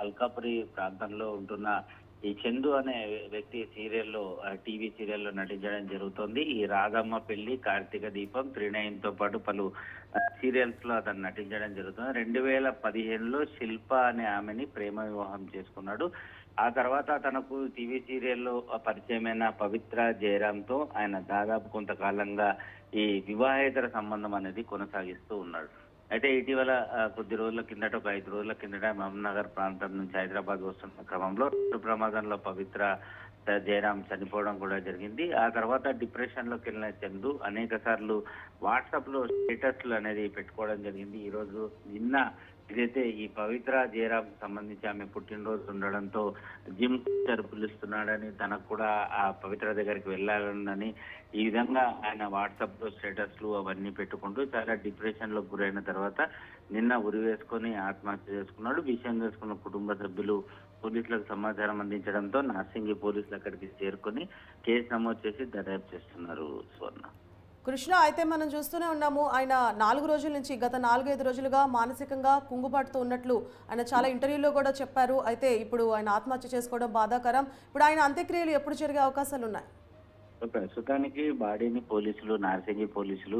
అల్కాపురి ప్రాంతంలో ఉంటున్న ఈ చందు అనే వ్యక్తి టీవీ సీరియల్లో నటించడం జరుగుతోంది. ఈ రాధమ్మ పెళ్లి, కార్తీక దీపం, త్రినయన్తో పాటు పలు సీరియల్స్ లో అతను నటించడం జరుగుతుంది. 2015లో శిల్ప అనే ఆమెని ప్రేమ వివాహం చేసుకున్నాడు. ఆ తర్వాత తనకు టీవీ సీరియల్లో పరిచయమైన పవిత్ర జయరాంతో ఆయన దాదాపు కొంతకాలంగా ఈ వివాహేతర సంబంధం అనేది కొనసాగిస్తూ ఉన్నాడు. అయితే ఇటీవల కొద్ది రోజుల కిందట, ఒక 5 రోజుల కిందట మహబూబ్నగర్ ప్రాంతం నుంచి హైదరాబాద్ వస్తున్న క్రమంలో రోడ్డు ప్రమాదంలో పవిత్ర జయరాం చనిపోవడం కూడా జరిగింది. ఆ తర్వాత డిప్రెషన్ లోకి వెళ్ళిన చందు అనేక సార్లు వాట్సాప్ లో స్టేటస్లు అనేది పెట్టుకోవడం జరిగింది. నిన్న ఇదైతే ఈ పవిత్ర జయరాం సంబంధించి ఆమె పుట్టినరోజు ఉండడంతో జిమ్ పిలుస్తున్నాడని, తనకు కూడా ఆ పవిత్ర దగ్గరికి వెళ్ళాలని ఈ విధంగా ఆయన వాట్సాప్ లో స్టేటస్లు అవన్నీ పెట్టుకుంటూ చాలా డిప్రెషన్ లో గురైన తర్వాత నిన్న ఉరి వేసుకొని ఆత్మహత్య చేసుకున్నాడు. విషయం తెలుసుకున్న కుటుంబ సభ్యులు పోలీసులకు సమాచారం అందించడంతో నార్సింగి పోలీసులు అక్కడికి చేరుకొని కేసు నమోదు చేసి దర్యాప్తు చేస్తున్నారు. స్వర్ణ కృష్ణ, అయితే మనం చూస్తూనే ఉన్నాము, ఆయన 4 రోజుల నుంచి గత 4-5 రోజులుగా మానసికంగా కుంగుబాటుతో ఉన్నట్లు ఆయన చాలా ఇంటర్వ్యూలో కూడా చెప్పారు. అయితే ఇప్పుడు ఆయన ఆత్మహత్య చేసుకోవడం బాధాకరం. ఇప్పుడు ఆయన అంత్యక్రియలు ఎప్పుడు జరిగే అవకాశాలు ఉన్నాయి? ప్రస్తుతానికి బాడీని నార్సింగి పోలీసులు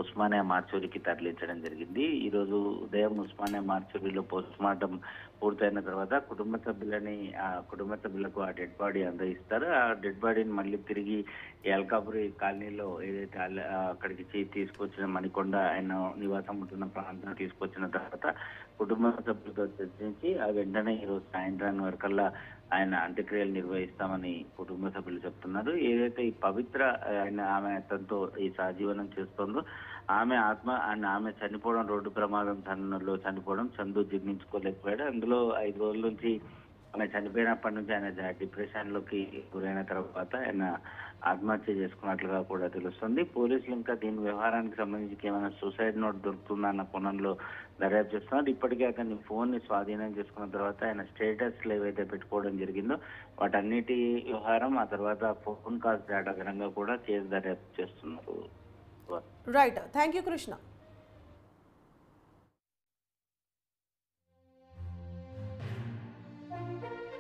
ఉస్మానియా మార్చూరికి తరలించడం జరిగింది. ఈ రోజు ఉదయం ఉస్మానియా మార్చూరిలో పోస్ట్ మార్టం పూర్తయిన తర్వాత కుటుంబ సభ్యులకు ఆ డెడ్ బాడీ అందజేస్తారు. ఆ డెడ్ బాడీని మళ్ళీ తిరిగి అల్కాపురి కాలనీలో ఏదైతే అక్కడికి తీసుకొచ్చిన మణికొండ ఆయన నివాసం ఉంటున్న ప్రాంతం తీసుకొచ్చిన తర్వాత కుటుంబ సభ్యులతో చర్చించి వెంటనే ఈరోజు సాయంత్రాన్ని వరకల్లా ఆయన అంత్యక్రియలు నిర్వహిస్తామని కుటుంబ సభ్యులు చెప్తున్నారు. ఏదైతే ఈ పవిత్ర ఆమె తనతో ఈ సహజీవనం చేస్తుందో ఆమె చనిపోవడం, రోడ్డు ప్రమాదంలో చనిపోవడం చందు జీర్ణించుకోలేకపోయాడు. అందులో 5 రోజుల నుంచి ఆమె చనిపోయినప్పటి నుంచి ఆయన డిప్రెషన్ లోకి గురైన తర్వాత ఆయన ఆత్మహత్య చేసుకున్నట్లుగా కూడా తెలుస్తుంది. పోలీసులు ఇంకా దీని వ్యవహారానికి సంబంధించి ఏమైనా సూసైడ్ నోట్ దొరుకుతుందన్న కోణంలో దర్యాప్తు చేస్తున్నారు. ఇప్పటికే అతని ఫోన్ ని స్వాధీనం చేసుకున్న తర్వాత ఆయన స్టేటస్లు ఏవైతే పెట్టుకోవడం జరిగిందో వాటన్నిటి వ్యవహారం, ఆ తర్వాత ఫోన్ కాల్స్ డేటా పరంగా కూడా కేసు దర్యాప్తు చేస్తున్నారు. Right, thank you Krishna.